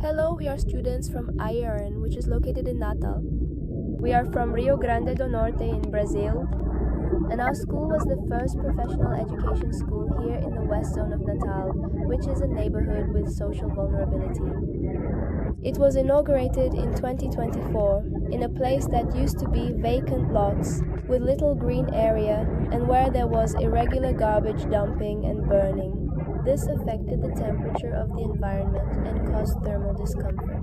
Hello, we are students from IERN, which is located in Natal. We are from Rio Grande do Norte in Brazil, and our school was the first professional education school here in the west zone of Natal, which is a neighborhood with social vulnerability. It was inaugurated in 2024 in a place that used to be vacant lots with little green area and where there was irregular garbage dumping and burning. This affected the temperature of the environment and caused thermal discomfort.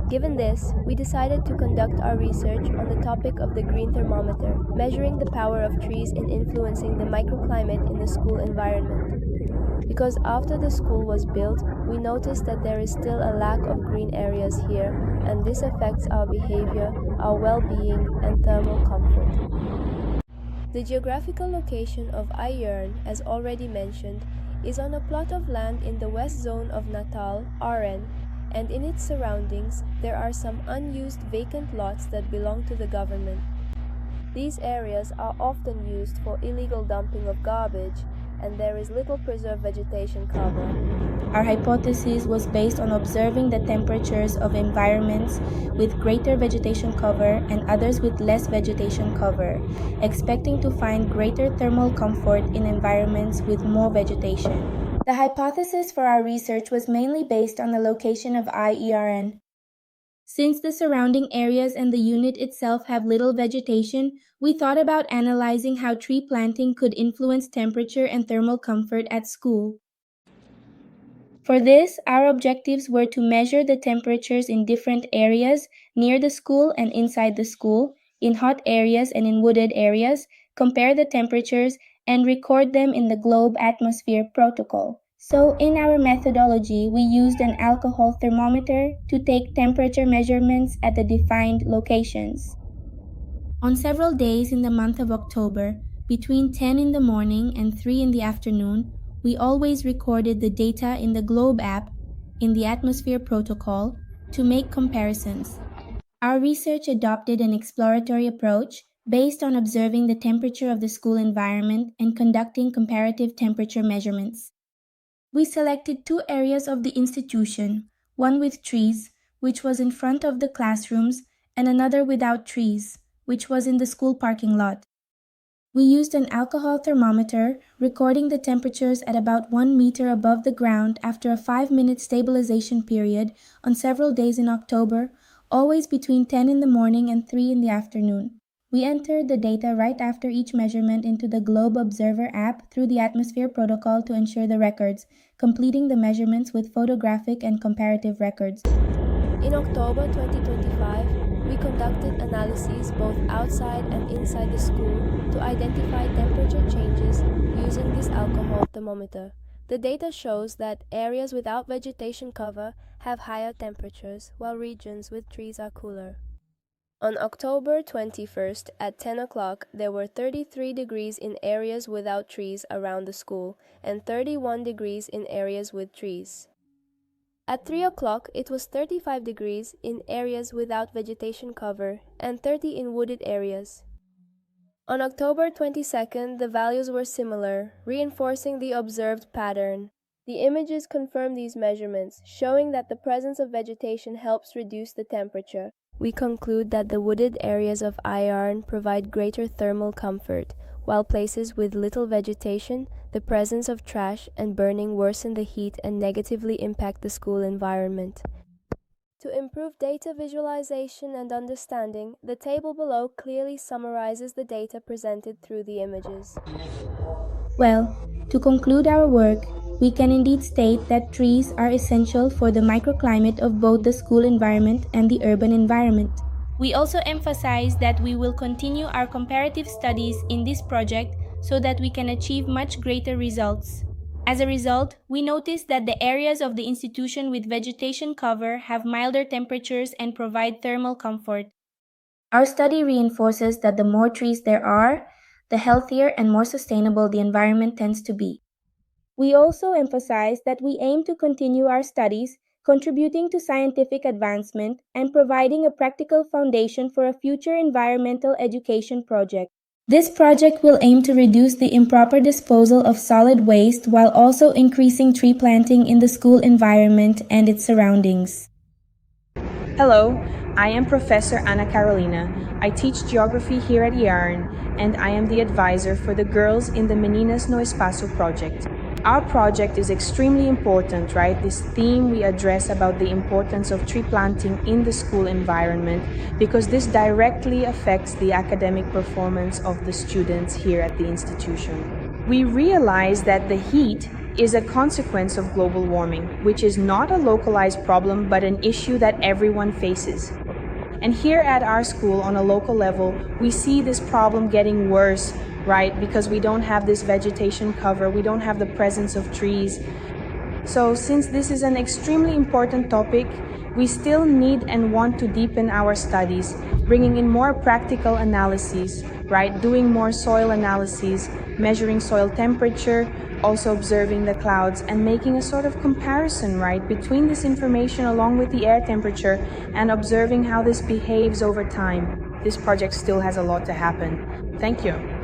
Given this, we decided to conduct our research on the topic of the green thermometer, measuring the power of trees in influencing the microclimate in the school environment. Because after the school was built, we noticed that there is still a lack of green areas here, and this affects our behavior, our well-being, and thermal comfort. The geographical location of IERN, as already mentioned, is on a plot of land in the west zone of Natal, RN, and in its surroundings, there are some unused vacant lots that belong to the government. These areas are often used for illegal dumping of garbage, and there is little preserved vegetation cover. Our hypothesis was based on observing the temperatures of environments with greater vegetation cover and others with less vegetation cover, expecting to find greater thermal comfort in environments with more vegetation. The hypothesis for our research was mainly based on the location of IERN. Since the surrounding areas and the unit itself have little vegetation, we thought about analyzing how tree planting could influence temperature and thermal comfort at school. For this, our objectives were to measure the temperatures in different areas, near the school and inside the school, in hot areas and in wooded areas, compare the temperatures, and record them in the GLOBE atmosphere protocol. So, in our methodology, we used an alcohol thermometer to take temperature measurements at the defined locations. On several days in the month of October, between 10 in the morning and 3 in the afternoon, we always recorded the data in the GLOBE app, in the atmosphere protocol, to make comparisons. Our research adopted an exploratory approach based on observing the temperature of the school environment and conducting comparative temperature measurements. We selected two areas of the institution, one with trees, which was in front of the classrooms, and another without trees, which was in the school parking lot. We used an alcohol thermometer, recording the temperatures at about 1 meter above the ground after a 5-minute stabilization period on several days in October, always between 10 in the morning and 3 in the afternoon. We entered the data right after each measurement into the GLOBE Observer app through the atmosphere protocol to ensure the records, completing the measurements with photographic and comparative records. In October 2025, we conducted analyses both outside and inside the school to identify temperature changes using this alcohol thermometer. The data shows that areas without vegetation cover have higher temperatures, while regions with trees are cooler. On October 21st at 10 o'clock, there were 33 degrees in areas without trees around the school and 31 degrees in areas with trees. At 3 o'clock, it was 35 degrees in areas without vegetation cover and 30 in wooded areas. On October 22nd, the values were similar, reinforcing the observed pattern. The images confirm these measurements, showing that the presence of vegetation helps reduce the temperature. We conclude that the wooded areas of IERN provide greater thermal comfort, while places with little vegetation, the presence of trash and burning worsen the heat and negatively impact the school environment. To improve data visualization and understanding, the table below clearly summarizes the data presented through the images. Well, to conclude our work, we can indeed state that trees are essential for the microclimate of both the school environment and the urban environment. We also emphasize that we will continue our comparative studies in this project so that we can achieve much greater results. As a result, we noticed that the areas of the institution with vegetation cover have milder temperatures and provide thermal comfort. Our study reinforces that the more trees there are, the healthier and more sustainable the environment tends to be. We also emphasize that we aim to continue our studies, contributing to scientific advancement and providing a practical foundation for a future environmental education project. This project will aim to reduce the improper disposal of solid waste while also increasing tree planting in the school environment and its surroundings. Hello, I am Professor Ana Carolina. I teach geography here at IERN, and I am the advisor for the girls in the Meninas no Espaço project. Our project is extremely important, right? This theme we address about the importance of tree planting in the school environment because this directly affects the academic performance of the students here at the institution. We realize that the heat is a consequence of global warming, which is not a localized problem but an issue that everyone faces. And here at our school on a local level, we see this problem getting worse, right? Because we don't have this vegetation cover, we don't have the presence of trees. So since this is an extremely important topic, we still need and want to deepen our studies, bringing in more practical analyses, right? Doing more soil analyses, measuring soil temperature, also observing the clouds and making a sort of comparison, right, between this information along with the air temperature and observing how this behaves over time. This project still has a lot to happen. Thank you.